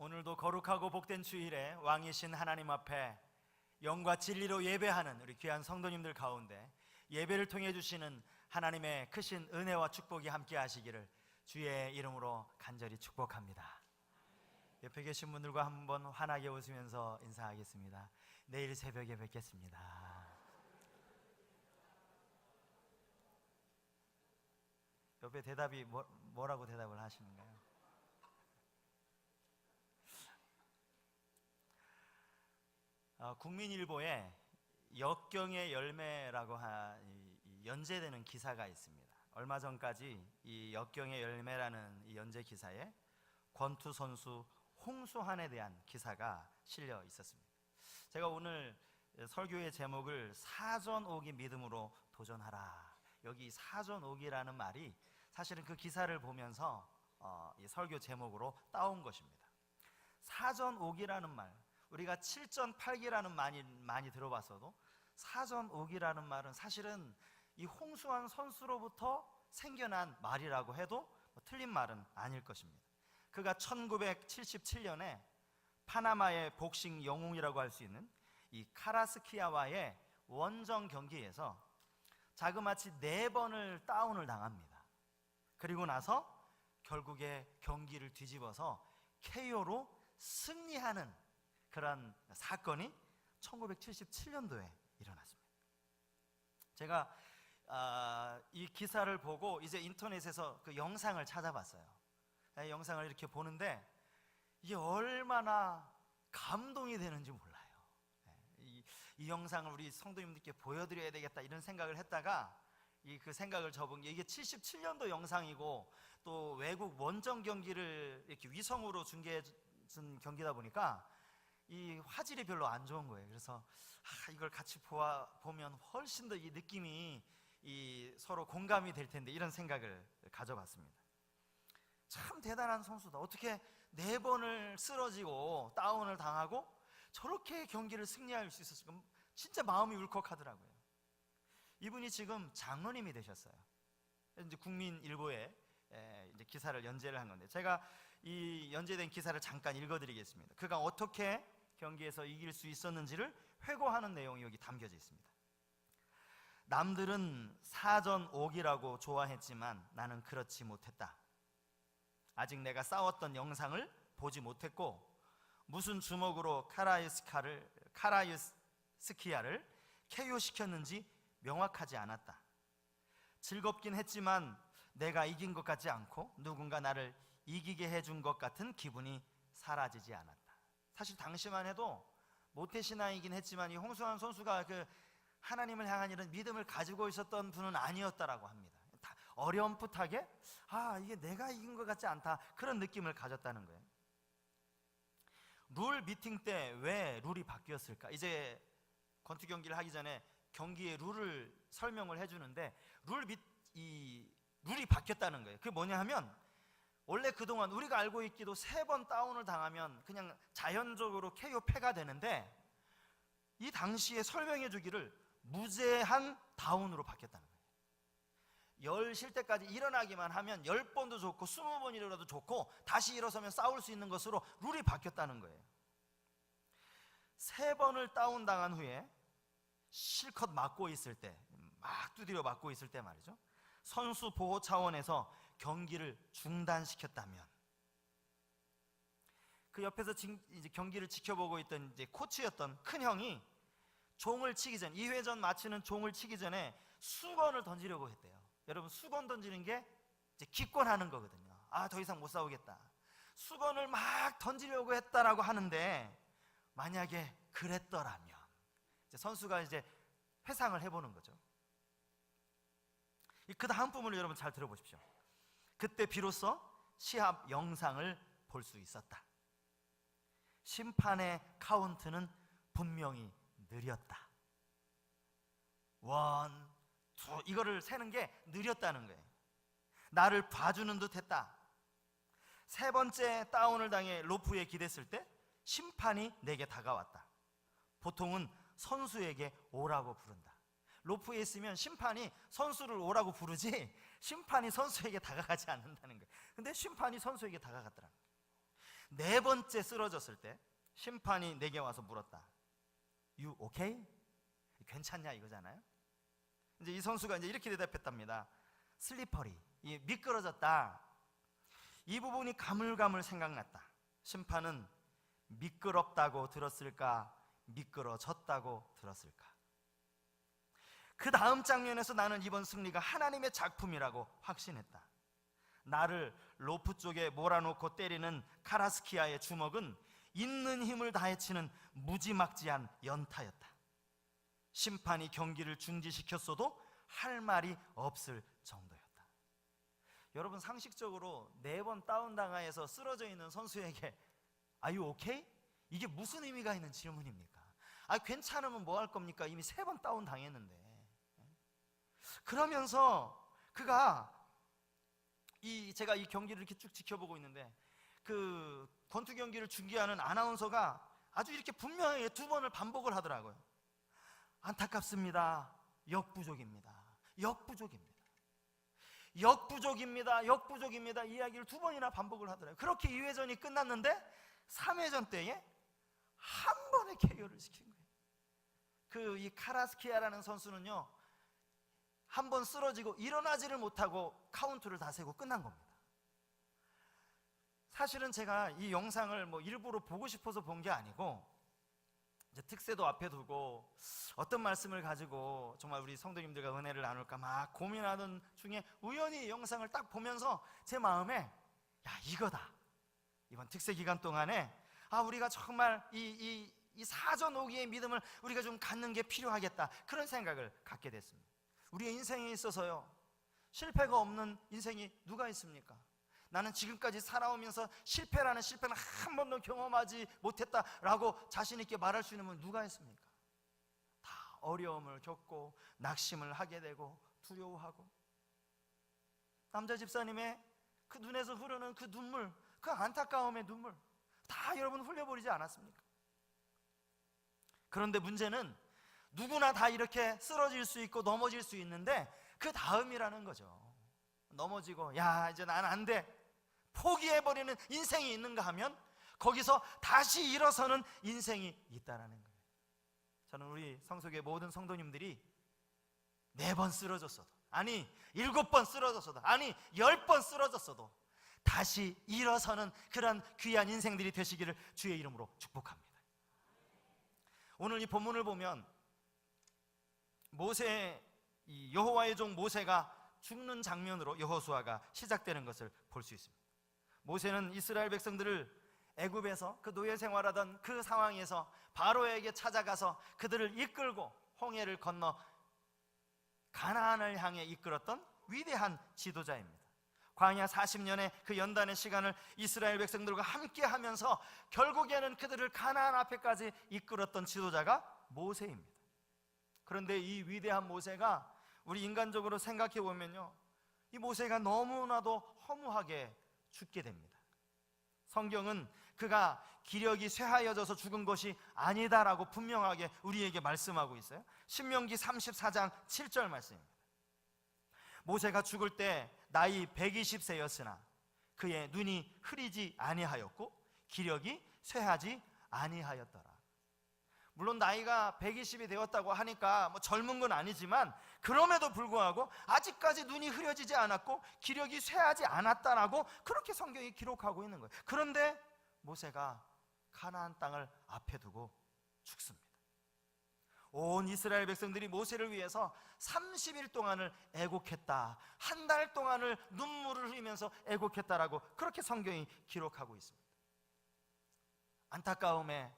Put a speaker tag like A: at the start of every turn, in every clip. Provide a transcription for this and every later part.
A: 오늘도 거룩하고 복된 주일에 왕이신 하나님 앞에 영과 진리로 예배하는 우리 귀한 성도님들 가운데 예배를 통해 주시는 하나님의 크신 은혜와 축복이 함께 하시기를 주의 이름으로 간절히 축복합니다. 옆에 계신 분들과 한번 환하게 웃으면서 인사하겠습니다. 내일 새벽에 뵙겠습니다. 옆에 대답이 뭐라고 대답을 하시는가요? 국민일보에 역경의 열매라고 연재되는 기사가 있습니다. 얼마 전까지 이 역경의 열매라는 이 연재 기사에 권투 선수 홍수환에 대한 기사가 실려 있었습니다. 제가 오늘 설교의 제목을 사전 오기 믿음으로 도전하라. 여기 사전 오기라는 말이 사실은 그 기사를 보면서 이 설교 제목으로 따온 것입니다. 사전 오기라는 말, 우리가 7전 8기라는 많이 들어봤어도 사전 오기라는 말은 사실은 이 홍수환 선수로부터 생겨난 말이라고 해도 틀린 말은 아닐 것입니다. 그가 1977년에 파나마의 복싱 영웅이라고 할 수 있는 이 카라스키아와의 원정 경기에서 자그마치 4번을 다운을 당합니다. 그리고 나서 결국에 경기를 뒤집어서 KO로 승리하는 그런 사건이 1977년도에 일어났습니다. 제가 이 기사를 보고 이제 인터넷에서 그 영상을 찾아봤어요. 영상을 이렇게 보는데 이게 얼마나 감동이 되는지 몰라요. 이 영상을 우리 성도님들께 보여드려야 되겠다 이런 생각을 했다가 그 생각을 접은 게 이게 77년도 영상이고 또 외국 원정 경기를 이렇게 위성으로 중계해 준 경기다 보니까 이 화질이 별로 안 좋은 거예요. 그래서 이걸 같이 보면 훨씬 더 이 느낌이 서로 공감이 될 텐데 이런 생각을 가져봤습니다. 참 대단한 선수다. 어떻게 4번을 쓰러지고 다운을 당하고 저렇게 경기를 승리할 수 있었을까? 진짜 마음이 울컥하더라고요. 이분이 지금 장로님이 되셨어요. 이제 국민일보에 이제 기사를 연재를 한 건데 제가 이 연재된 기사를 잠깐 읽어드리겠습니다. 그가 어떻게 경기에서 이길 수 있었는지를 회고하는 내용이 여기 담겨져 있습니다. 남들은 사전 오기라고 좋아했지만 나는 그렇지 못했다. 아직 내가 싸웠던 영상을 보지 못했고 무슨 주먹으로 카라유스키아를 KO시켰는지 명확하지 않았다. 즐겁긴 했지만 내가 이긴 것 같지 않고 누군가 나를 이기게 해준 것 같은 기분이 사라지지 않았다. 사실 당시만 해도 모태신앙이긴 했지만 이 홍수환 선수가 그 하나님을 향한 이런 믿음을 가지고 있었던 분은 아니었다라고 합니다. 어렴풋하게 이게 내가 이긴 것 같지 않다 그런 느낌을 가졌다는 거예요. 룰 미팅 때 왜 룰이 바뀌었을까? 이제 권투 경기를 하기 전에 경기의 룰을 설명을 해주는데 룰이 바뀌었다는 거예요. 그게 뭐냐 하면 원래 그동안 우리가 알고 있기도 3번 다운을 당하면 그냥 자연적으로 KO 패가 되는데 이 당시에 설명해 주기를 무제한 다운으로 바뀌었다는 거예요. 열 쉴 때까지 일어나기만 하면 10번도 좋고 20번이라도 좋고 다시 일어서면 싸울 수 있는 것으로 룰이 바뀌었다는 거예요. 3번을 다운 당한 후에 실컷 맞고 있을 때, 막 두드려 맞고 있을 때 말이죠, 선수 보호 차원에서 경기를 중단시켰다면 그 옆에서 이제 경기를 지켜보고 있던 이제 코치였던 큰 형이 종을 치기 전 2회전 마치는 종을 치기 전에 수건을 던지려고 했대요. 여러분 수건 던지는 게 이제 기권하는 거거든요. 더 이상 못 싸우겠다. 수건을 막 던지려고 했다라고 하는데 만약에 그랬더라면 이제 선수가 이제 회상을 해보는 거죠. 그 다음 부분을 여러분 잘 들어보십시오. 그때 비로소 시합 영상을 볼 수 있었다. 심판의 카운트는 분명히 느렸다. 1, 2 이거를 세는 게 느렸다는 거예요. 나를 봐주는 듯 했다. 3번째 다운을 당해 로프에 기댔을 때 심판이 내게 다가왔다. 보통은 선수에게 오라고 부른다. 로프에 있으면 심판이 선수를 오라고 부르지 심판이 선수에게 다가가지 않는다는 거예요. 근데 심판이 선수에게 다가갔더라고요. 네 번째 쓰러졌을 때 심판이 내게 와서 물었다. You okay? 괜찮냐 이거잖아요. 이제 이 선수가 이제 이렇게 대답했답니다. 슬리퍼리, 미끄러졌다. 이 부분이 가물가물 생각났다. 심판은 미끄럽다고 들었을까, 미끄러졌다고 들었을까? 그 다음 장면에서 나는 이번 승리가 하나님의 작품이라고 확신했다. 나를 로프 쪽에 몰아놓고 때리는 카라스키아의 주먹은 있는 힘을 다해 치는 무지막지한 연타였다. 심판이 경기를 중지시켰어도 할 말이 없을 정도였다. 여러분, 상식적으로 4번 다운당하여서 쓰러져 있는 선수에게 Are you okay? 이게 무슨 의미가 있는 질문입니까? 괜찮으면 뭐 할 겁니까? 이미 3번 다운당했는데. 그러면서 그가 제가 이 경기를 이렇게 쭉 지켜보고 있는데 그 권투 경기를 중계하는 아나운서가 아주 이렇게 분명하게 2번을 반복을 하더라고요. 안타깝습니다. 역부족입니다. 역부족입니다. 역부족입니다. 역부족입니다. 이 이야기를 2번이나 반복을 하더라고요. 그렇게 2회전이 끝났는데 3회전 때에 한 번에 KO를 시킨 거예요. 이 카라스키아라는 선수는요, 한 번 쓰러지고 일어나지를 못하고 카운트를 다 세고 끝난 겁니다. 사실은 제가 이 영상을 일부러 보고 싶어서 본 게 아니고, 이제 특세도 앞에 두고 어떤 말씀을 가지고 정말 우리 성도님들과 은혜를 나눌까 막 고민하던 중에 우연히 이 영상을 딱 보면서 제 마음에 야, 이거다. 이번 특세 기간 동안에 우리가 정말 이 사전 오기의 믿음을 우리가 좀 갖는 게 필요하겠다, 그런 생각을 갖게 됐습니다. 우리의 인생에 있어서요, 실패가 없는 인생이 누가 있습니까? 나는 지금까지 살아오면서 실패라는 실패는 한 번도 경험하지 못했다라고 자신 있게 말할 수 있는 분 누가 있습니까? 다 어려움을 겪고 낙심을 하게 되고 두려워하고, 남자 집사님의 그 눈에서 흐르는 그 눈물, 그 안타까움의 눈물 다 여러분 흘려버리지 않았습니까? 그런데 문제는 누구나 다 이렇게 쓰러질 수 있고 넘어질 수 있는데 그 다음이라는 거죠. 넘어지고 야, 이제 난 안 돼, 포기해버리는 인생이 있는가 하면 거기서 다시 일어서는 인생이 있다라는 거예요. 저는 우리 성속의 모든 성도님들이 4번 쓰러졌어도, 아니 7번 쓰러졌어도, 아니 10번 쓰러졌어도 다시 일어서는 그런 귀한 인생들이 되시기를 주의 이름으로 축복합니다. 오늘 이 본문을 보면 여호와의 종 모세가 죽는 장면으로 여호수아가 시작되는 것을 볼 수 있습니다. 모세는 이스라엘 백성들을 애굽에서 그 노예 생활하던 그 상황에서 바로에게 찾아가서 그들을 이끌고 홍해를 건너 가나안을 향해 이끌었던 위대한 지도자입니다. 광야 40년의 그 연단의 시간을 이스라엘 백성들과 함께 하면서 결국에는 그들을 가나안 앞에까지 이끌었던 지도자가 모세입니다. 그런데 이 위대한 모세가 우리 인간적으로 생각해 보면요, 이 모세가 너무나도 허무하게 죽게 됩니다. 성경은 그가 기력이 쇠하여져서 죽은 것이 아니다라고 분명하게 우리에게 말씀하고 있어요. 신명기 34장 7절 말씀입니다. 모세가 죽을 때 나이 120세였으나 그의 눈이 흐리지 아니하였고 기력이 쇠하지 아니하였더라. 물론 나이가 120이 되었다고 하니까 젊은 건 아니지만 그럼에도 불구하고 아직까지 눈이 흐려지지 않았고 기력이 쇠하지 않았다라고 그렇게 성경이 기록하고 있는 거예요. 그런데 모세가 가나안 땅을 앞에 두고 죽습니다. 온 이스라엘 백성들이 모세를 위해서 30일 동안을 애곡했다, 한 달 동안을 눈물을 흘리면서 애곡했다라고 그렇게 성경이 기록하고 있습니다. 안타까움에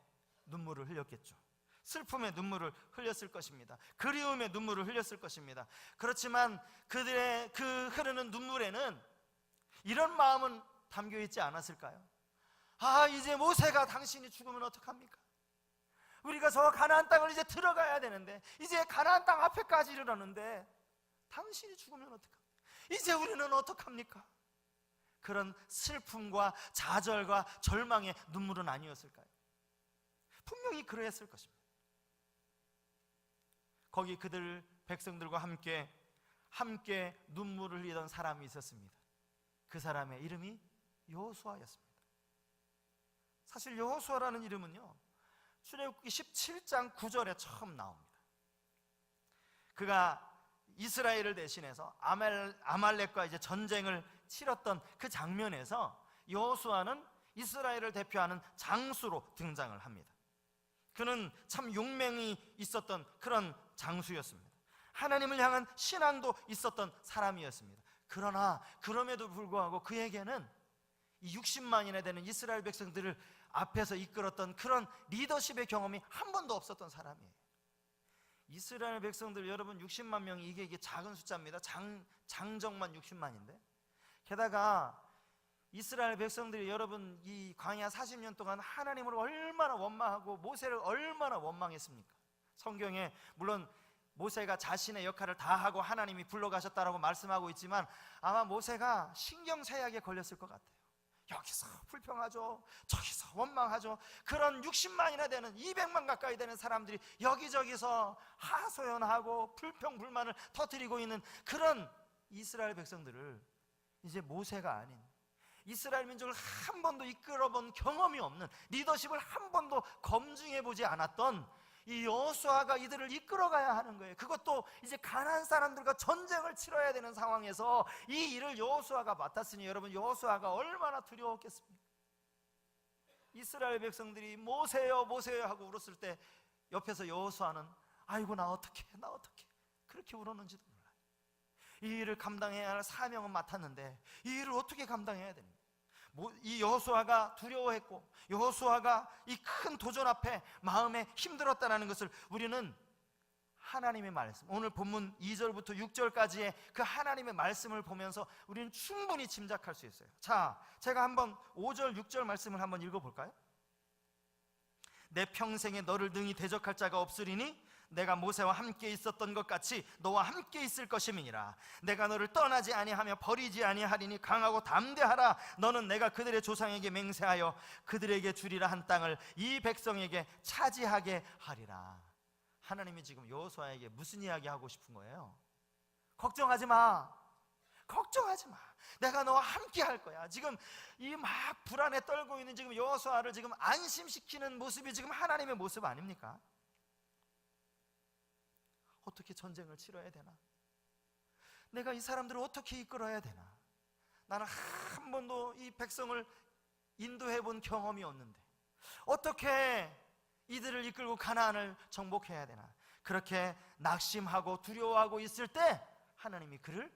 A: 눈물을 흘렸겠죠. 슬픔의 눈물을 흘렸을 것입니다. 그리움의 눈물을 흘렸을 것입니다. 그렇지만 그들의 그 흐르는 눈물에는 이런 마음은 담겨 있지 않았을까요? 이제 모세가 당신이 죽으면 어떡합니까? 우리가 저 가나안 땅을 이제 들어가야 되는데, 이제 가나안 땅 앞에까지 이르렀는데 당신이 죽으면 어떡합니까? 이제 우리는 어떡합니까? 그런 슬픔과 좌절과 절망의 눈물은 아니었을까요? 분명히 그랬을 것입니다. 거기 그들 백성들과 함께 눈물을 흘리던 사람이 있었습니다. 그 사람의 이름이 여호수아였습니다. 사실 여호수아라는 이름은요, 출애굽기 17장 9절에 처음 나옵니다. 그가 이스라엘을 대신해서 아말렉과 이제 전쟁을 치렀던 그 장면에서 여호수아는 이스라엘을 대표하는 장수로 등장을 합니다. 그는 참 용맹이 있었던 그런 장수였습니다. 하나님을 향한 신앙도 있었던 사람이었습니다. 그러나 그럼에도 불구하고 그에게는 이 60만이나 되는 이스라엘 백성들을 앞에서 이끌었던 그런 리더십의 경험이 한 번도 없었던 사람이에요. 이스라엘 백성들 여러분 60만 명이 이게 작은 숫자입니다. 장정만 60만인데, 게다가 이스라엘 백성들이 여러분 이 광야 40년 동안 하나님을 얼마나 원망하고 모세를 얼마나 원망했습니까? 성경에 물론 모세가 자신의 역할을 다 하고 하나님이 불러가셨다라고 말씀하고 있지만 아마 모세가 신경쇠약에 걸렸을 것 같아요. 여기서 불평하죠, 저기서 원망하죠. 그런 60만이나 되는 200만 가까이 되는 사람들이 여기저기서 하소연하고 불평불만을 터뜨리고 있는 그런 이스라엘 백성들을 이제 모세가 아닌, 이스라엘 민족을 한 번도 이끌어본 경험이 없는, 리더십을 한 번도 검증해보지 않았던 이 여호수아가 이들을 이끌어가야 하는 거예요. 그것도 이제 가나안 사람들과 전쟁을 치러야 되는 상황에서 이 일을 여호수아가 맡았으니 여러분 여호수아가 얼마나 두려웠겠습니까? 이스라엘 백성들이 모세요 모세요 하고 울었을 때 옆에서 여호수아는 아이고 나 어떡해 그렇게 울었는지도 몰라요. 이 일을 감당해야 할 사명은 맡았는데 이 일을 어떻게 감당해야 됩니까? 이 여호수아가 두려워했고 여호수아가 이 큰 도전 앞에 마음에 힘들었다는 것을 우리는 하나님의 말씀, 오늘 본문 2절부터 6절까지의 그 하나님의 말씀을 보면서 우리는 충분히 짐작할 수 있어요. 자, 제가 한번 5절 6절 말씀을 한번 읽어볼까요? 내 평생에 너를 능히 대적할 자가 없으리니 내가 모세와 함께 있었던 것 같이 너와 함께 있을 것임이니라. 내가 너를 떠나지 아니하며 버리지 아니하리니 강하고 담대하라. 너는 내가 그들의 조상에게 맹세하여 그들에게 주리라 한 땅을 이 백성에게 차지하게 하리라. 하나님이 지금 여호수아에게 무슨 이야기 하고 싶은 거예요? 걱정하지 마, 걱정하지 마, 내가 너와 함께 할 거야. 지금 이 막 불안에 떨고 있는 지금 여호수아를 지금 안심시키는 모습이 지금 하나님의 모습 아닙니까? 어떻게 전쟁을 치러야 되나? 내가 이 사람들을 어떻게 이끌어야 되나? 나는 한 번도 이 백성을 인도해 본 경험이 없는데 어떻게 이들을 이끌고 가나안을 정복해야 되나? 그렇게 낙심하고 두려워하고 있을 때 하나님이 그를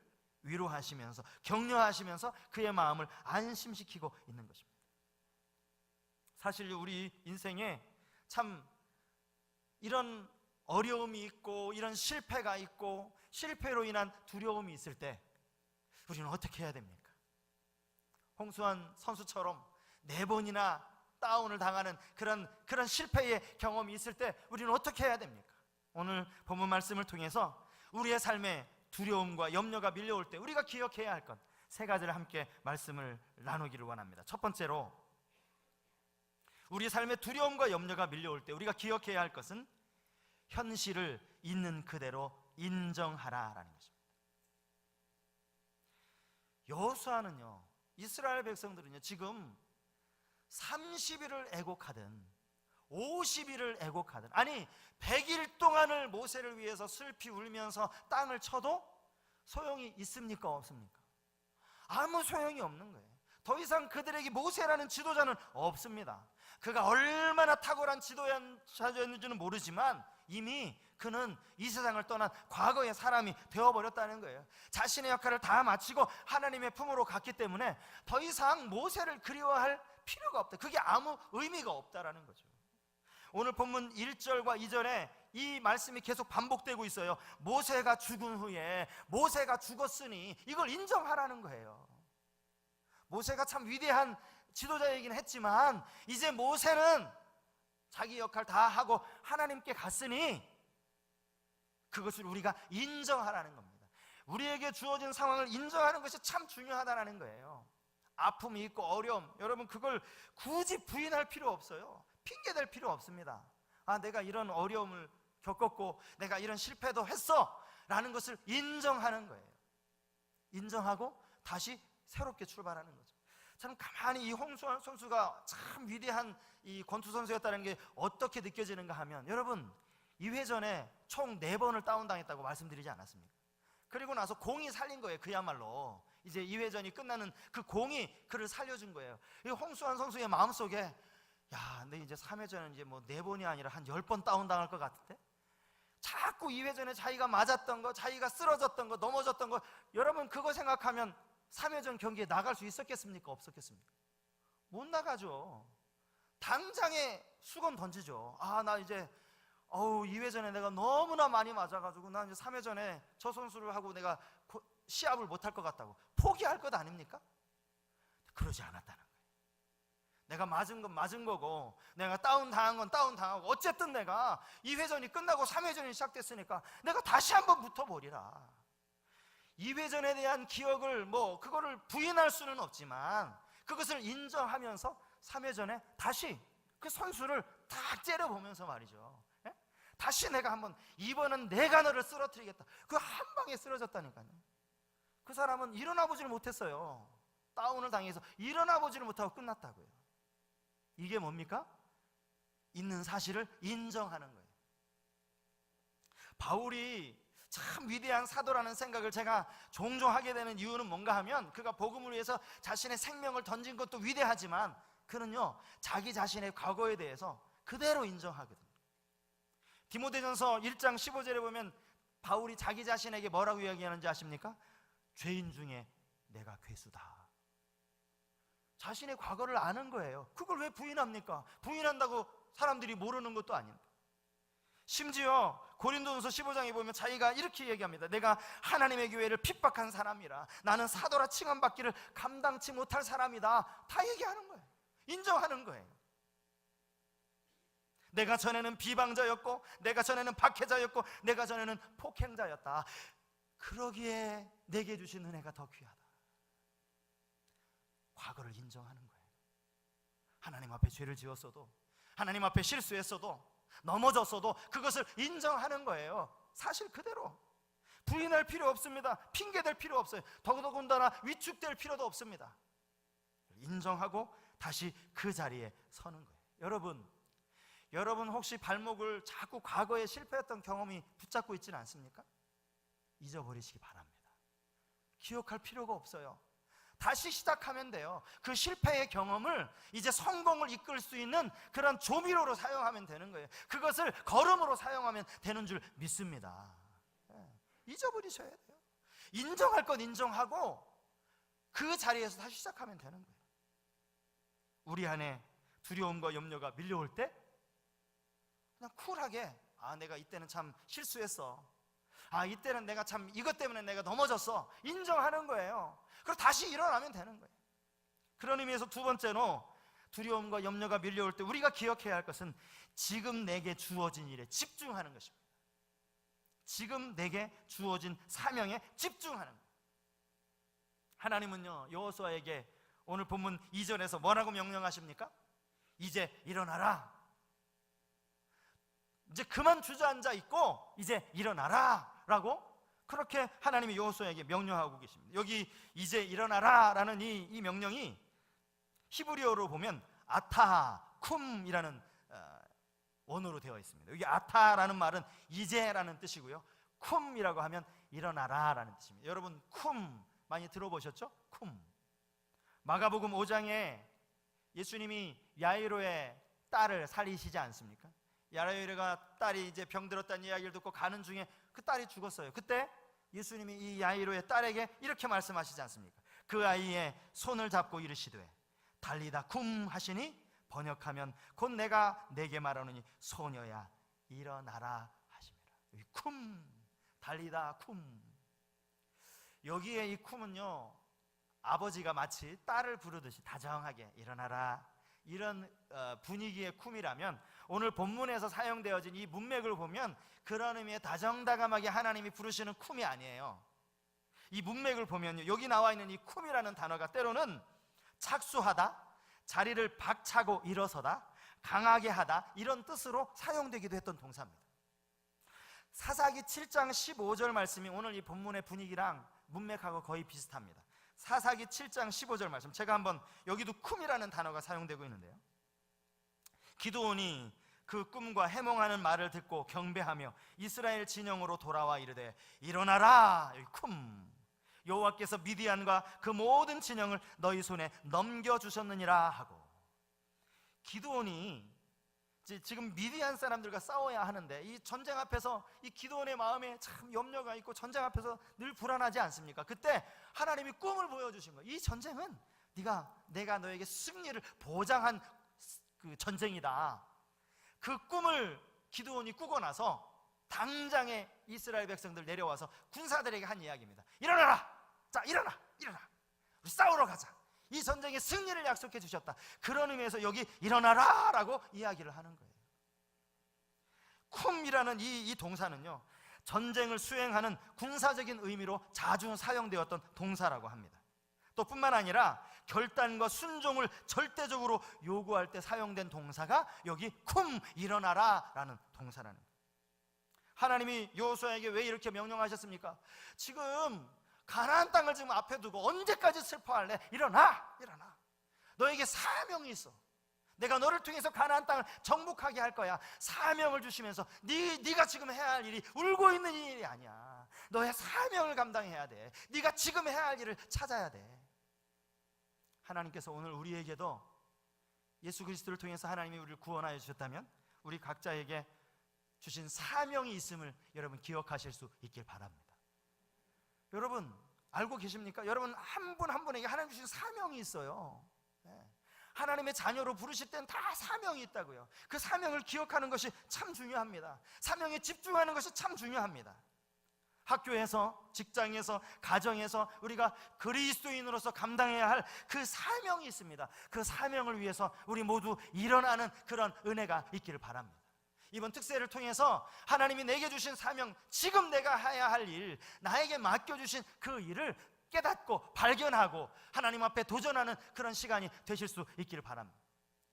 A: 위로하시면서 격려하시면서 그의 마음을 안심시키고 있는 것입니다. 사실 우리 인생에 참 이런 어려움이 있고 이런 실패가 있고 실패로 인한 두려움이 있을 때 우리는 어떻게 해야 됩니까? 홍수환 선수처럼 4번이나 다운을 당하는 그런 실패의 경험이 있을 때 우리는 어떻게 해야 됩니까? 오늘 본문 말씀을 통해서 우리의 삶에 두려움과 염려가 밀려올 때 우리가 기억해야 할 것 3가지를 함께 말씀을 나누기를 원합니다. 첫 번째로 우리 삶에 두려움과 염려가 밀려올 때 우리가 기억해야 할 것은 현실을 있는 그대로 인정하라라는 것입니다. 여호수아는요, 이스라엘 백성들은요 지금 30일을 애곡하든 50일을 애곡하든, 아니 100일 동안을 모세를 위해서 슬피 울면서 땅을 쳐도 소용이 있습니까 없습니까? 아무 소용이 없는 거예요. 더 이상 그들에게 모세라는 지도자는 없습니다. 그가 얼마나 탁월한 지도자였는지는 모르지만 이미 그는 이 세상을 떠난 과거의 사람이 되어버렸다는 거예요. 자신의 역할을 다 마치고 하나님의 품으로 갔기 때문에 더 이상 모세를 그리워할 필요가 없다. 그게 아무 의미가 없다라는 거죠. 오늘 본문 1절과 2절에 이 말씀이 계속 반복되고 있어요. 모세가 죽은 후에 모세가 죽었으니 이걸 인정하라는 거예요. 모세가 참 위대한 지도자이긴 했지만 이제 모세는 자기 역할 다 하고 하나님께 갔으니 그것을 우리가 인정하라는 겁니다. 우리에게 주어진 상황을 인정하는 것이 참 중요하다는 거예요. 아픔이 있고 어려움, 여러분 그걸 굳이 부인할 필요 없어요. 핑계댈 필요 없습니다. 아, 내가 이런 어려움을 겪었고 내가 이런 실패도 했어 라는 것을 인정하는 거예요. 인정하고 다시 새롭게 출발하는 거죠. 저는 가만히 이 홍수환 선수가 참 위대한 이 권투 선수였다는 게 어떻게 느껴지는가 하면, 여러분 2회전에 총 4번을 다운당했다고 말씀드리지 않았습니까? 그리고 나서 공이 살린 거예요. 그야말로 이제 2회전이 끝나는 그 공이 그를 살려준 거예요. 이 홍수환 선수의 마음속에, 야, 근데 이제 3회전은 이제 뭐 4번이 아니라 한 10번 다운당할 것 같은데, 자꾸 2회전에 자기가 맞았던 거, 자기가 쓰러졌던 거, 넘어졌던 거, 여러분 그거 생각하면 3회전 경기에 나갈 수 있었겠습니까? 없었겠습니까? 못 나가죠. 당장에 수건 던지죠. 아, 나 이제 2회전에 내가 너무나 많이 맞아가지고 나 이제 3회전에 저 선수를 하고 내가 시합을 못할 것 같다고 포기할 것 아닙니까? 그러지 않았다는 거예요. 내가 맞은 건 맞은 거고, 내가 다운당한 건 다운당하고, 어쨌든 내가 2회전이 끝나고 3회전이 시작됐으니까 내가 다시 한번 붙어보리라. 2회전에 대한 기억을 그거를 부인할 수는 없지만 그것을 인정하면서 3회전에 다시 그 선수를 딱 째려보면서 말이죠, 예? 다시 내가 한번, 이번은 내가 너를 쓰러뜨리겠다. 그 한 방에 쓰러졌다니까요. 그 사람은 일어나 보지를 못했어요. 다운을 당해서 일어나 보지를 못하고 끝났다고요. 이게 뭡니까? 있는 사실을 인정하는 거예요. 바울이 참 위대한 사도라는 생각을 제가 종종 하게 되는 이유는 뭔가 하면, 그가 복음을 위해서 자신의 생명을 던진 것도 위대하지만 그는요, 자기 자신의 과거에 대해서 그대로 인정하거든요. 디모데전서 1장 15절에 보면 바울이 자기 자신에게 뭐라고 이야기하는지 아십니까? 죄인 중에 내가 괴수다. 자신의 과거를 아는 거예요. 그걸 왜 부인합니까? 부인한다고 사람들이 모르는 것도 아닌데. 심지어 고린도전서 15장에 보면 자기가 이렇게 얘기합니다. 내가 하나님의 교회를 핍박한 사람이라, 나는 사도라 칭함받기를 감당치 못할 사람이다. 다 얘기하는 거예요. 인정하는 거예요. 내가 전에는 비방자였고, 내가 전에는 박해자였고, 내가 전에는 폭행자였다. 그러기에 내게 주신 은혜가 더 귀하다. 과거를 인정하는 거예요. 하나님 앞에 죄를 지었어도, 하나님 앞에 실수했어도, 넘어졌어도 그것을 인정하는 거예요. 사실 그대로 부인할 필요 없습니다. 핑계댈 필요 없어요. 더더군다나 위축될 필요도 없습니다. 인정하고 다시 그 자리에 서는 거예요. 여러분 혹시 발목을 자꾸 과거에 실패했던 경험이 붙잡고 있지는 않습니까? 잊어버리시기 바랍니다. 기억할 필요가 없어요. 다시 시작하면 돼요. 그 실패의 경험을 이제 성공을 이끌 수 있는 그런 조미료로 사용하면 되는 거예요. 그것을 걸음으로 사용하면 되는 줄 믿습니다. 잊어버리셔야 돼요. 인정할 건 인정하고 그 자리에서 다시 시작하면 되는 거예요. 우리 안에 두려움과 염려가 밀려올 때 그냥 쿨하게, 내가 이때는 참 실수했어, 이때는 내가 참 이것 때문에 내가 넘어졌어, 인정하는 거예요. 그리고 다시 일어나면 되는 거예요. 그런 의미에서 두 번째로, 두려움과 염려가 밀려올 때 우리가 기억해야 할 것은 지금 내게 주어진 일에 집중하는 것입니다. 지금 내게 주어진 사명에 집중하는 거예요. 하나님은요, 여호수아에게 오늘 본문 2절에서 뭐라고 명령하십니까? 이제 일어나라. 이제 그만 주저앉아 있고 이제 일어나라 라고, 그렇게 하나님이 여호수아에게 명령하고 계십니다. 여기 이제 일어나라 라는 이 명령이 히브리어로 보면 아타쿰이라는 원어로 되어 있습니다. 여기 아타라는 말은 이제라는 뜻이고요, 쿰이라고 하면 일어나라 라는 뜻입니다. 여러분 쿰 많이 들어보셨죠? 쿰. 마가복음 5장에 예수님이 야이로의 딸을 살리시지 않습니까? 야이로가 딸이 이제 병들었다는 이야기를 듣고 가는 중에 그 딸이 죽었어요. 그때 예수님이 이 야이로의 딸에게 이렇게 말씀하시지 않습니까? 그 아이의 손을 잡고 이르시되 달리다 쿰 하시니 번역하면 곧 내가 내게 말하노니 소녀야 일어나라 하십니다. 여기 쿰, 달리다 쿰. 여기에 이 쿰은요, 아버지가 마치 딸을 부르듯이 다정하게 일어나라, 이런 분위기의 쿰이라면, 오늘 본문에서 사용되어진 이 문맥을 보면 그런 의미의 다정다감하게 하나님이 부르시는 쿰이 아니에요. 이 문맥을 보면요, 여기 나와 있는 이 쿰이라는 단어가 때로는 착수하다, 자리를 박차고 일어서다, 강하게 하다, 이런 뜻으로 사용되기도 했던 동사입니다. 사사기 7장 15절 말씀이 오늘 이 본문의 분위기랑 문맥하고 거의 비슷합니다. 사사기 7장 15절 말씀, 제가 한번, 여기도 쿰이라는 단어가 사용되고 있는데요, 기드온이 그 꿈과 해몽하는 말을 듣고 경배하며 이스라엘 진영으로 돌아와 이르되 일어나라, 여기 쿰, 여호와께서 미디안과 그 모든 진영을 너희 손에 넘겨주셨느니라 하고, 기드온이 지금 미디안 사람들과 싸워야 하는데 이 전쟁 앞에서 이 기드온의 마음에 참 염려가 있고 전쟁 앞에서 늘 불안하지 않습니까? 그때 하나님이 꿈을 보여주신 거예요. 이 전쟁은 내가 너에게 승리를 보장한 그 전쟁이다. 그 꿈을 기드온이 꾸고 나서 당장에 이스라엘 백성들 내려와서 군사들에게 한 이야기입니다. 일어나라! 자, 일어나! 우리 싸우러 가자. 이 전쟁의 승리를 약속해 주셨다. 그런 의미에서 여기 일어나라! 라고 이야기를 하는 거예요. 쿰이라는 이 동사는요, 전쟁을 수행하는 군사적인 의미로 자주 사용되었던 동사라고 합니다. 또 뿐만 아니라 결단과 순종을 절대적으로 요구할 때 사용된 동사가 여기 쿰, 일어나라 라는 동사라는 거예요. 하나님이 여호수아에게 왜 이렇게 명령하셨습니까? 지금 가나안 땅을 지금 앞에 두고 언제까지 슬퍼할래? 일어나! 너에게 사명이 있어. 내가 너를 통해서 가나안 땅을 정복하게 할 거야. 사명을 주시면서 네가 지금 해야 할 일이 울고 있는 일이 아니야. 너의 사명을 감당해야 돼. 네가 지금 해야 할 일을 찾아야 돼. 하나님께서 오늘 우리에게도 예수 그리스도를 통해서 하나님이 우리를 구원하여 주셨다면 우리 각자에게 주신 사명이 있음을 여러분 기억하실 수 있길 바랍니다. 여러분 알고 계십니까? 여러분 한 분 한 분에게 하나님 주신 사명이 있어요. 하나님의 자녀로 부르실 때는 다 사명이 있다고요. 그 사명을 기억하는 것이 참 중요합니다. 사명에 집중하는 것이 참 중요합니다. 학교에서, 직장에서, 가정에서 우리가 그리스도인으로서 감당해야 할 그 사명이 있습니다. 그 사명을 위해서 우리 모두 일어나는 그런 은혜가 있기를 바랍니다. 이번 특세를 통해서 하나님이 내게 주신 사명, 지금 내가 해야 할 일, 나에게 맡겨주신 그 일을 깨닫고 발견하고 하나님 앞에 도전하는 그런 시간이 되실 수 있기를 바랍니다.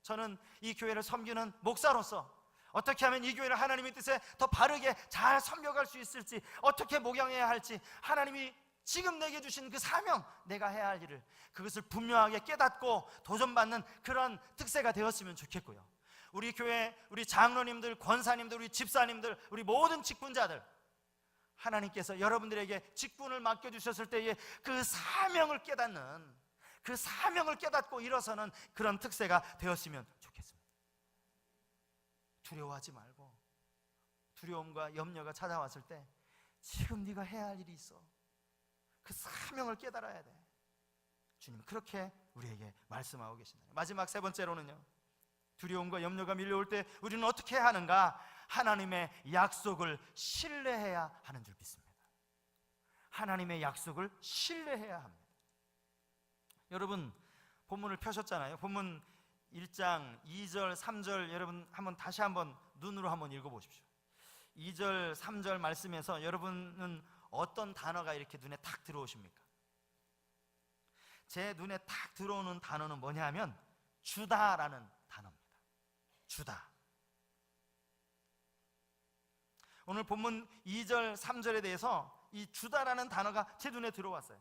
A: 저는 이 교회를 섬기는 목사로서 어떻게 하면 이 교회를 하나님의 뜻에 더 바르게 잘 섬겨갈 수 있을지, 어떻게 목양해야 할지, 하나님이 지금 내게 주신 그 사명, 내가 해야 할 일을, 그것을 분명하게 깨닫고 도전받는 그런 특세가 되었으면 좋겠고요. 우리 교회, 우리 장로님들, 권사님들, 우리 집사님들, 우리 모든 직분자들, 하나님께서 여러분들에게 직분을 맡겨주셨을 때에 그 사명을 깨닫는, 그 사명을 깨닫고 일어서는 그런 특세가 되었으면 좋겠습니다. 두려워하지 말고, 두려움과 염려가 찾아왔을 때 지금 네가 해야 할 일이 있어. 그 사명을 깨달아야 돼. 주님 그렇게 우리에게 말씀하고 계신다. 마지막 세 번째로는요, 두려움과 염려가 밀려올 때 우리는 어떻게 해야 하는가? 하나님의 약속을 신뢰해야 하는 줄 믿습니다. 하나님의 약속을 신뢰해야 합니다. 여러분 본문을 펴셨잖아요. 본문 1장 2절 3절 여러분 다시 한번 눈으로 한번 읽어보십시오. 2절 3절 말씀에서 여러분은 어떤 단어가 이렇게 눈에 탁 들어오십니까? 제 눈에 탁 들어오는 단어는 뭐냐 하면 주다라는 단어입니다. 주다. 오늘 본문 2절 3절에 대해서 이 주다라는 단어가 제 눈에 들어왔어요.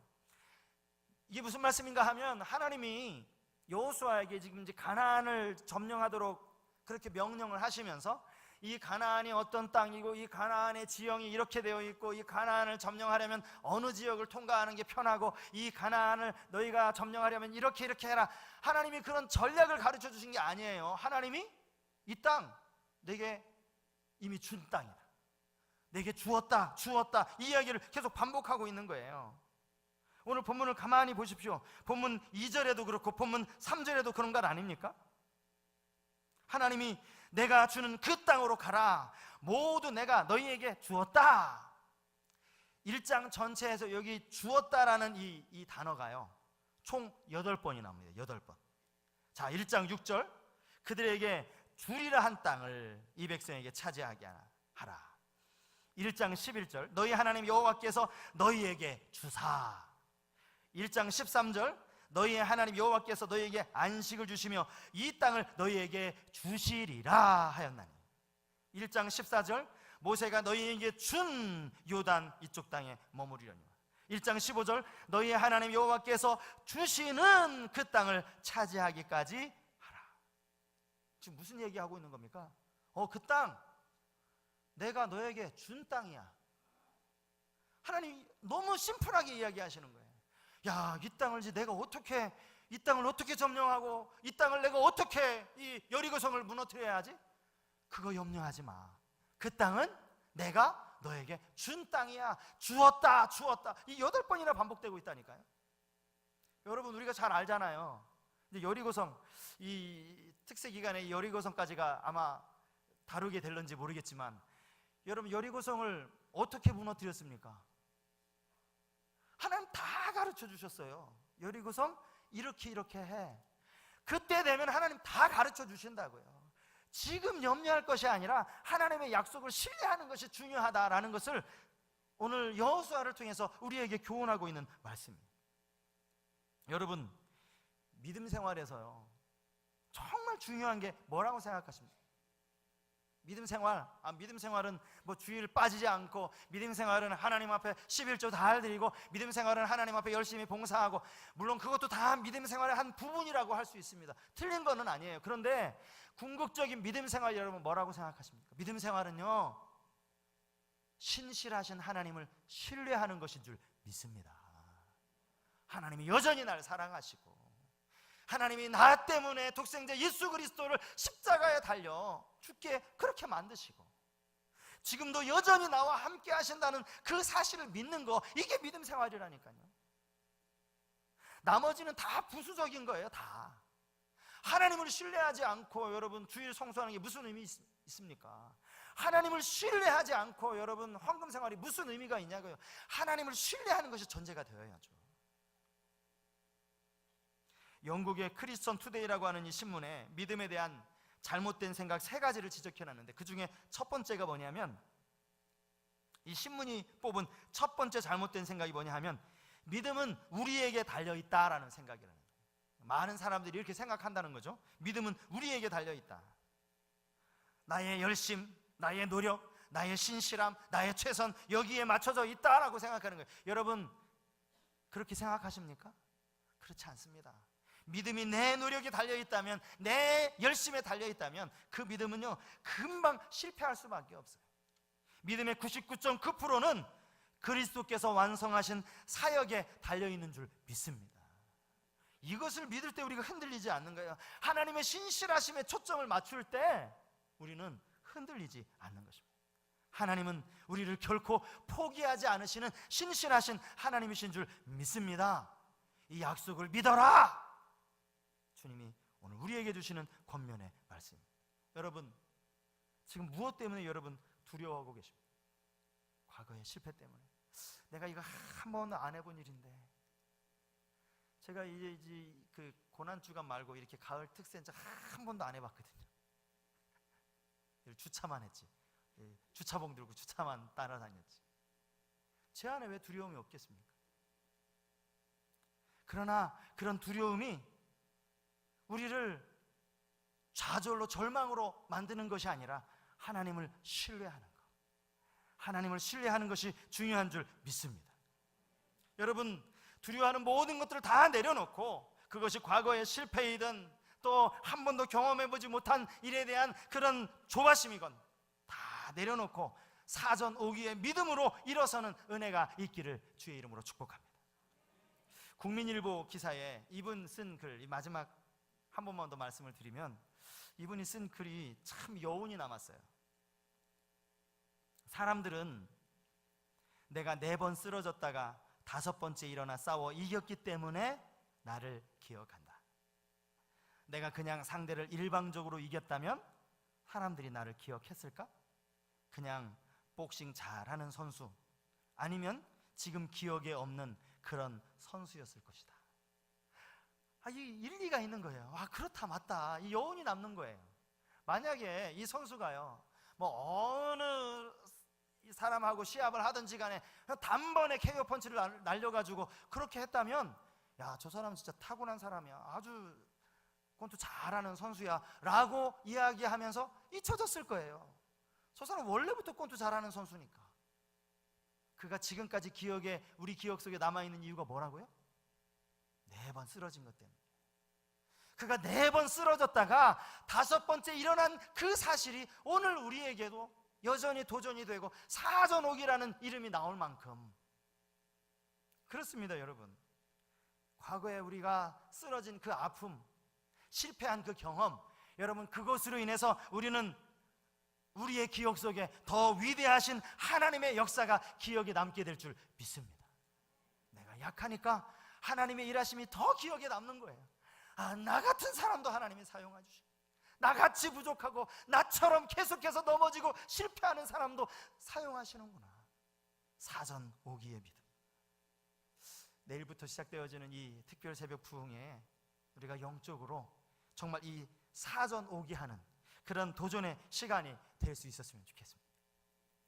A: 이게 무슨 말씀인가 하면 하나님이 여호수아에게 지금 이제 가나안을 점령하도록 그렇게 명령을 하시면서 이 가나안이 어떤 땅이고 이 가나안의 지형이 이렇게 되어 있고 이 가나안을 점령하려면 어느 지역을 통과하는 게 편하고 이 가나안을 너희가 점령하려면 이렇게 해라. 하나님이 그런 전략을 가르쳐 주신 게 아니에요. 하나님이 이 땅 내게 이미 준 땅이다, 내게 주었다 이 이야기를 계속 반복하고 있는 거예요. 오늘 본문을 가만히 보십시오. 본문 2절에도 그렇고 본문 3절에도 그런 것 아닙니까? 하나님이 내가 주는 그 땅으로 가라, 모두 내가 너희에게 주었다. 1장 전체에서 여기 주었다라는 이 단어가요 총 8번이 나옵니다. 8번. 자, 1장 6절 그들에게 주리라 한 땅을 이 백성에게 차지하게 하라. 1장 11절 너희 하나님 여호와께서 너희에게 주사. 1장 13절 너희의 하나님 여호와께서 너희에게 안식을 주시며 이 땅을 너희에게 주시리라 하였나니. 1장 14절 모세가 너희에게 준 요단 이쪽 땅에 머무리려니와. 1장 15절 너희의 하나님 여호와께서 주시는 그 땅을 차지하기까지 하라. 지금 무슨 얘기하고 있는 겁니까? 그 땅 내가 너에게 준 땅이야. 하나님 너무 심플하게 이야기하시는 거예요. 야, 이 땅을 내가 어떻게, 이 땅을 어떻게 점령하고 이 땅을 내가 어떻게 이 여리고성을 무너뜨려야 하지? 그거 염려하지 마. 그 땅은 내가 너에게 준 땅이야. 주었다 주었다. 이 8번이나 반복되고 있다니까요. 여러분, 우리가 잘 알잖아요. 이제 여리고성, 이 특세 기간에 이 여리고성까지가 아마 다루게 될런지 모르겠지만, 여러분, 여리고성을 어떻게 무너뜨렸습니까? 하나님 다 가르쳐 주셨어요. 여리고성 이렇게 해. 그때 되면 하나님 다 가르쳐 주신다고요. 지금 염려할 것이 아니라 하나님의 약속을 신뢰하는 것이 중요하다라는 것을 오늘 여호수아를 통해서 우리에게 교훈하고 있는 말씀입니다. 여러분, 믿음 생활에서요, 정말 중요한 게 뭐라고 생각하십니까? 믿음 생활은 뭐 주일 빠지지 않고, 믿음 생활은 하나님 앞에 11조 다 드리고, 믿음 생활은 하나님 앞에 열심히 봉사하고, 물론 그것도 다 믿음 생활의 한 부분이라고 할 수 있습니다. 틀린 거는 아니에요. 그런데 궁극적인 믿음 생활, 여러분 뭐라고 생각하십니까? 믿음 생활은요, 신실하신 하나님을 신뢰하는 것인 줄 믿습니다. 하나님이 여전히 날 사랑하시고, 하나님이 나 때문에 독생자 예수 그리스도를 십자가에 달려 죽게 그렇게 만드시고, 지금도 여전히 나와 함께 하신다는 그 사실을 믿는 거, 이게 믿음 생활이라니까요. 나머지는 다 부수적인 거예요. 다. 하나님을 신뢰하지 않고 여러분 주일 성수하는 게 무슨 의미 있습니까? 하나님을 신뢰하지 않고 여러분 헌금 생활이 무슨 의미가 있냐고요. 하나님을 신뢰하는 것이 전제가 되어야죠. 영국의 크리스천 투데이라고 하는 이 신문에 믿음에 대한 잘못된 생각 3가지를 지적해놨는데, 그 중에 첫 번째가 뭐냐면, 이 신문이 뽑은 첫 번째 잘못된 생각이 뭐냐 하면, 믿음은 우리에게 달려있다라는 생각이라는 거예요. 많은 사람들이 이렇게 생각한다는 거죠. 믿음은 우리에게 달려있다. 나의 열심, 나의 노력, 나의 신실함, 나의 최선, 여기에 맞춰져 있다라고 생각하는 거예요. 여러분, 그렇게 생각하십니까? 그렇지 않습니다. 믿음이 내 노력에 달려있다면, 내 열심에 달려있다면 그 믿음은요, 금방 실패할 수밖에 없어요. 믿음의 99.9%는 그리스도께서 완성하신 사역에 달려있는 줄 믿습니다. 이것을 믿을 때 우리가 흔들리지 않는 거예요. 하나님의 신실하심에 초점을 맞출 때 우리는 흔들리지 않는 것입니다. 하나님은 우리를 결코 포기하지 않으시는 신실하신 하나님이신 줄 믿습니다. 이 약속을 믿어라! 주님이 오늘 우리에게 주시는 권면의 말씀입니다. 여러분, 지금 무엇 때문에 여러분 두려워하고 계십니까? 과거의 실패 때문에. 내가 이거 한 번도 안 해본 일인데, 제가 이제 그 고난주간 말고 이렇게 가을 특센 한 번도 안 해봤거든요. 주차만 했지. 주차봉 들고 주차만 따라다녔지. 제 안에 왜 두려움이 없겠습니까? 그러나 그런 두려움이 우리를 좌절로 절망으로 만드는 것이 아니라 하나님을 신뢰하는 것, 하나님을 신뢰하는 것이 중요한 줄 믿습니다. 여러분, 두려워하는 모든 것들을 다 내려놓고, 그것이 과거의 실패이든 또 한 번도 경험해보지 못한 일에 대한 그런 조바심이건 다 내려놓고 사전 오기의 믿음으로 일어서는 은혜가 있기를 주의 이름으로 축복합니다. 국민일보 기사에 이분 쓴 글, 이 마지막 한 번만 더 말씀을 드리면, 이분이 쓴 글이 참 여운이 남았어요. 사람들은 내가 4번 쓰러졌다가 5번째 일어나 싸워 이겼기 때문에 나를 기억한다. 내가 그냥 상대를 일방적으로 이겼다면 사람들이 나를 기억했을까? 그냥 복싱 잘하는 선수, 아니면 지금 기억에 없는 그런 선수였을 것이다. 이 일리가 있는 거예요. 그렇다, 맞다. 이 여운이 남는 거예요. 만약에 이 선수가요, 뭐 어느 사람하고 시합을 하든지 간에 단번에 KO 펀치를 날려가지고 그렇게 했다면, 야, 저 사람 진짜 타고난 사람이야, 아주 권투 잘하는 선수야 라고 이야기하면서 잊혀졌을 거예요. 저 사람 원래부터 권투 잘하는 선수니까. 그가 지금까지 우리 기억 속에 남아있는 이유가 뭐라고요? 4번 쓰러진 것 때문에. 그가 4번 쓰러졌다가 5번째 일어난 그 사실이 오늘 우리에게도 여전히 도전이 되고 사전오기라는 이름이 나올 만큼 그렇습니다. 여러분, 과거에 우리가 쓰러진 그 아픔, 실패한 그 경험, 여러분, 그것으로 인해서 우리는 우리의 기억 속에 더 위대하신 하나님의 역사가 기억에 남게 될 줄 믿습니다. 내가 약하니까 하나님의 일하심이 더 기억에 남는 거예요. 나 같은 사람도 하나님이 사용해 주시고, 나같이 부족하고 나처럼 계속해서 넘어지고 실패하는 사람도 사용하시는구나. 사전 오기의 믿음. 내일부터 시작되어지는 이 특별 새벽 부흥에 우리가 영적으로 정말 이 사전 오기하는 그런 도전의 시간이 될 수 있었으면 좋겠습니다.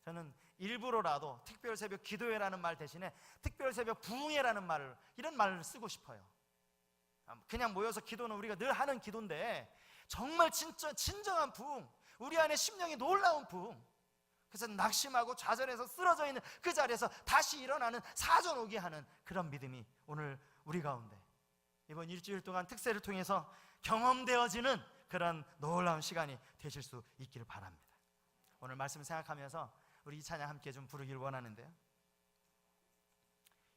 A: 저는 일부러라도 특별 새벽 기도회라는 말 대신에 특별 새벽 부흥회라는 말을, 이런 말을 쓰고 싶어요. 그냥 모여서 기도는 우리가 늘 하는 기도인데 정말 진정한 부흥, 우리 안에 심령이 놀라운 부흥, 그래서 낙심하고 좌절해서 쓰러져 있는 그 자리에서 다시 일어나는 사전 오게 하는 그런 믿음이 오늘 우리 가운데 이번 일주일 동안 특세를 통해서 경험되어지는 그런 놀라운 시간이 되실 수 있기를 바랍니다. 오늘 말씀 생각하면서 우리 이 찬양 함께 좀 부르기를 원하는데요.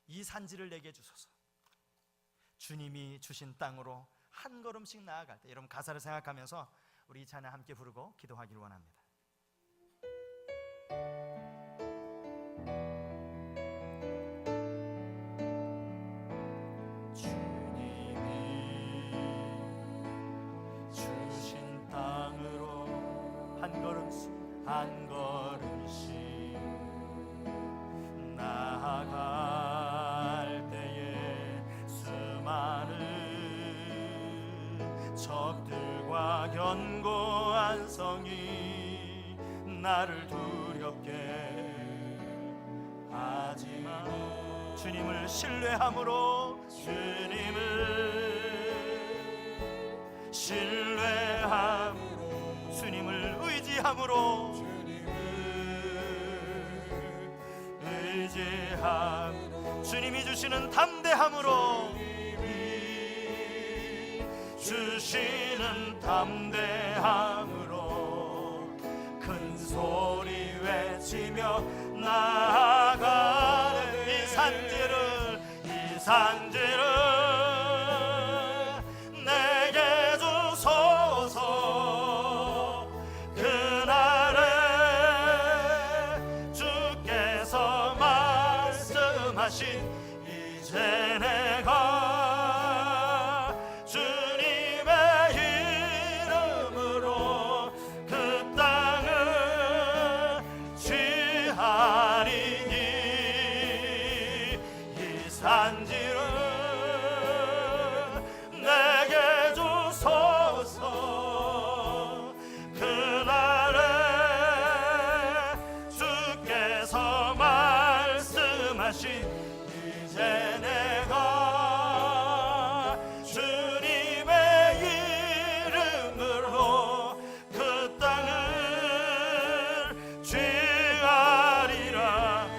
A: 이 산지를 내게 주소서. 주님이 주신 땅으로 한 걸음씩 나아갈 때, 여러분 가사를 생각하면서 우리 이 찬양 함께 부르고 기도하기를 원합니다. 주님이 주신 땅으로 한 걸음씩 나아갈 때에 수많은 적들과 견고한 성이 나를 두렵게 하지만 주님을 신뢰함으로 주님을 의지함으로 주님이 주시는 담대함으로 큰 소리 외치며 나아가는 이 산지를 내게 주소서. 그날에 주께서 말씀하신 이제 내가 주님의 이름으로 그 땅을 취하리니 이 산지를 내게 주소서. 그날에 주께서 말씀하신 이제 내가 주님의 이름으로 그 땅을 취하리라.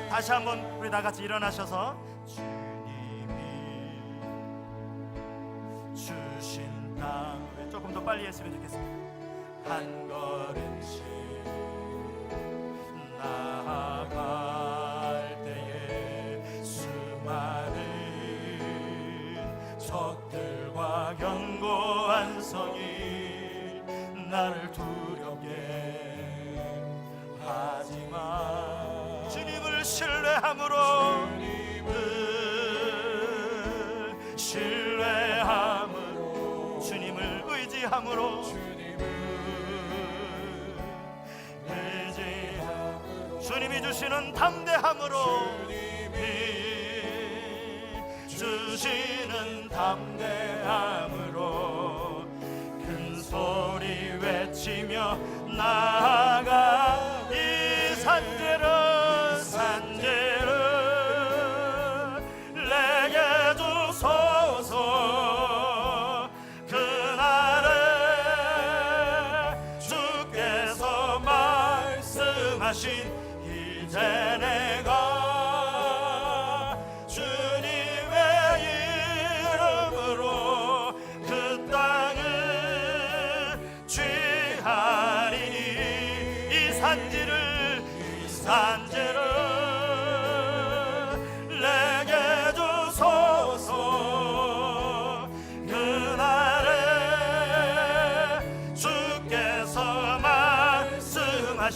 A: 다시 한번 우리 다 같이 일어나셔서 주님이 주신 땅, 조금 더 빨리 했으면 좋겠습니다. 한 걸음씩 나아갈 때에 수많은 적들과 견고한 성이 나를 두렵게 하지만 주님을 신뢰함으로 주님을 의지함으로 주님이 주시는 담대함으로 큰 소리 외치며 나아가 이 산지를 내게 주소서. 그날에 주께서 말씀하신 이제 내가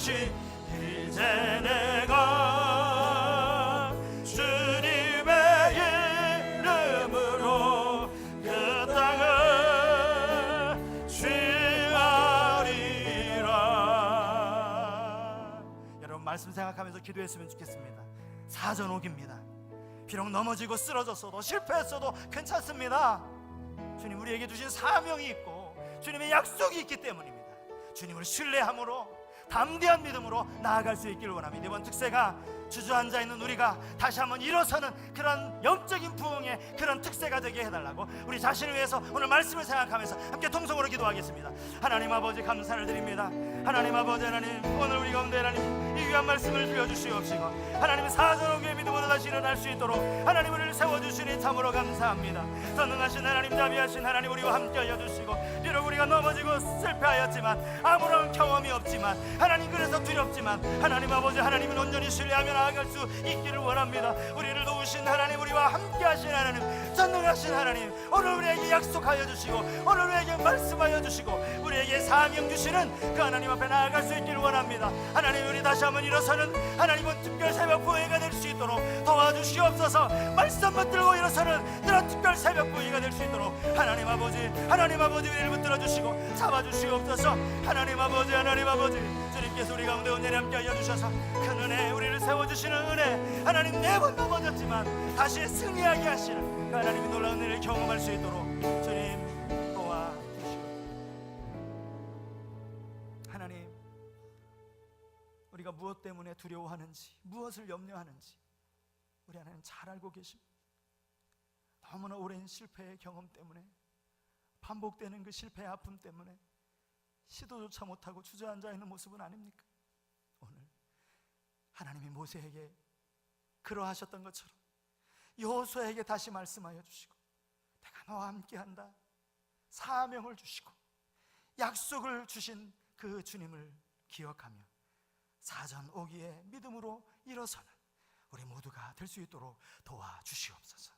A: 없이 이제 내가 주님의 이름으로 그 땅을 취하리라. 여러분 말씀 생각하면서 기도했으면 좋겠습니다. 사전옥입니다. 비록 넘어지고 쓰러졌어도 실패했어도 괜찮습니다. 주님 우리에게 주신 사명이 있고 주님의 약속이 있기 때문입니다. 주님을 신뢰함으로 담대한 믿음으로 나아갈 수 있기를 원합니다. 이번 특세가 주저앉아 있는 우리가 다시 한번 일어서는 그런 영적인 부흥의 그런 특세가 되게 해달라고 우리 자신을 위해서 오늘 말씀을 생각하면서 함께 통성으로 기도하겠습니다. 하나님 아버지 감사를 드립니다. 하나님 아버지 하나님 오늘 우리 가운데 하나님 이 귀한 말씀을 들려주시옵시고 하나님의 사전옥의 믿음으로 다시 일어날 수 있도록 하나님 우리를 세워주시니 참으로 감사합니다. 전능하신 하나님 자비하신 하나님 우리와 함께 하여주시고 비록 우리가 넘어지고 실패하였지만 아무런 경험이 없지만 하나님 그래서 두렵지만 하나님 아버지 하나님은 온전히 신뢰하며 나아갈 수 있기를 원합니다. 우리를 도우신 하나님 우리와 함께 하신 하나님 전능하신 하나님 오늘 우리에게 약속하여 주시고 오늘 우리에게 말씀하여 주시고 우리에게 사명 주시는 그 하나님 앞에 나아갈 수 있기를 원합니다. 하나님 우리 다시 한번 일어서는 하나님은 특별 새벽 부회가 될 수 있도록 도와주시옵소서. 말씀 붙들고 일어서는 그런 특별 새벽 부회가 될 수 있도록 하나님 아버지 우리를 붙들어 주시고 잡아 주시옵소서. 하나님 아버지 주님께서 우리 가운데 온전히 함께 하여 주셔서 큰 은혜 우리를 세워주시는 은혜 하나님 네 번 넘어졌지만 다시 승리하게 하시는 그 하나님의 놀라운 은혜를 경험할 수 있도록 주님 도와주시옵소서. 하나님 우리가 무엇 때문에 두려워하는지 무엇을 염려하는지 우리 하나님 잘 알고 계십니다. 너무나 오랜 실패의 경험 때문에 반복되는 그 실패의 아픔 때문에 시도조차 못하고 주저앉아 있는 모습은 아닙니까? 오늘 하나님이 모세에게 그러하셨던 것처럼 여호수아에게 다시 말씀하여 주시고 내가 너와 함께한다 사명을 주시고 약속을 주신 그 주님을 기억하며 사전 오기에 믿음으로 일어서는 우리 모두가 될 수 있도록 도와주시옵소서.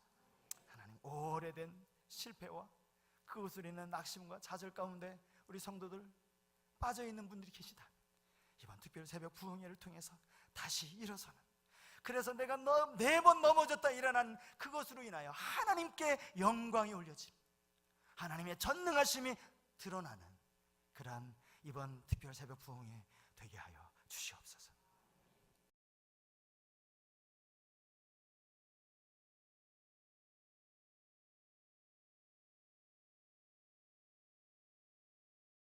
A: 하나님 오래된 실패와 그것을 인한 낙심과 좌절 가운데 우리 성도들 빠져있는 분들이 계시다. 이번 특별 새벽 부흥회를 통해서 다시 일어서는 그래서 내가 네 번 넘어졌다 일어난 그것으로 인하여 하나님께 영광이 올려짐 하나님의 전능하심이 드러나는 그러한 이번 특별 새벽 부흥회 되게 하여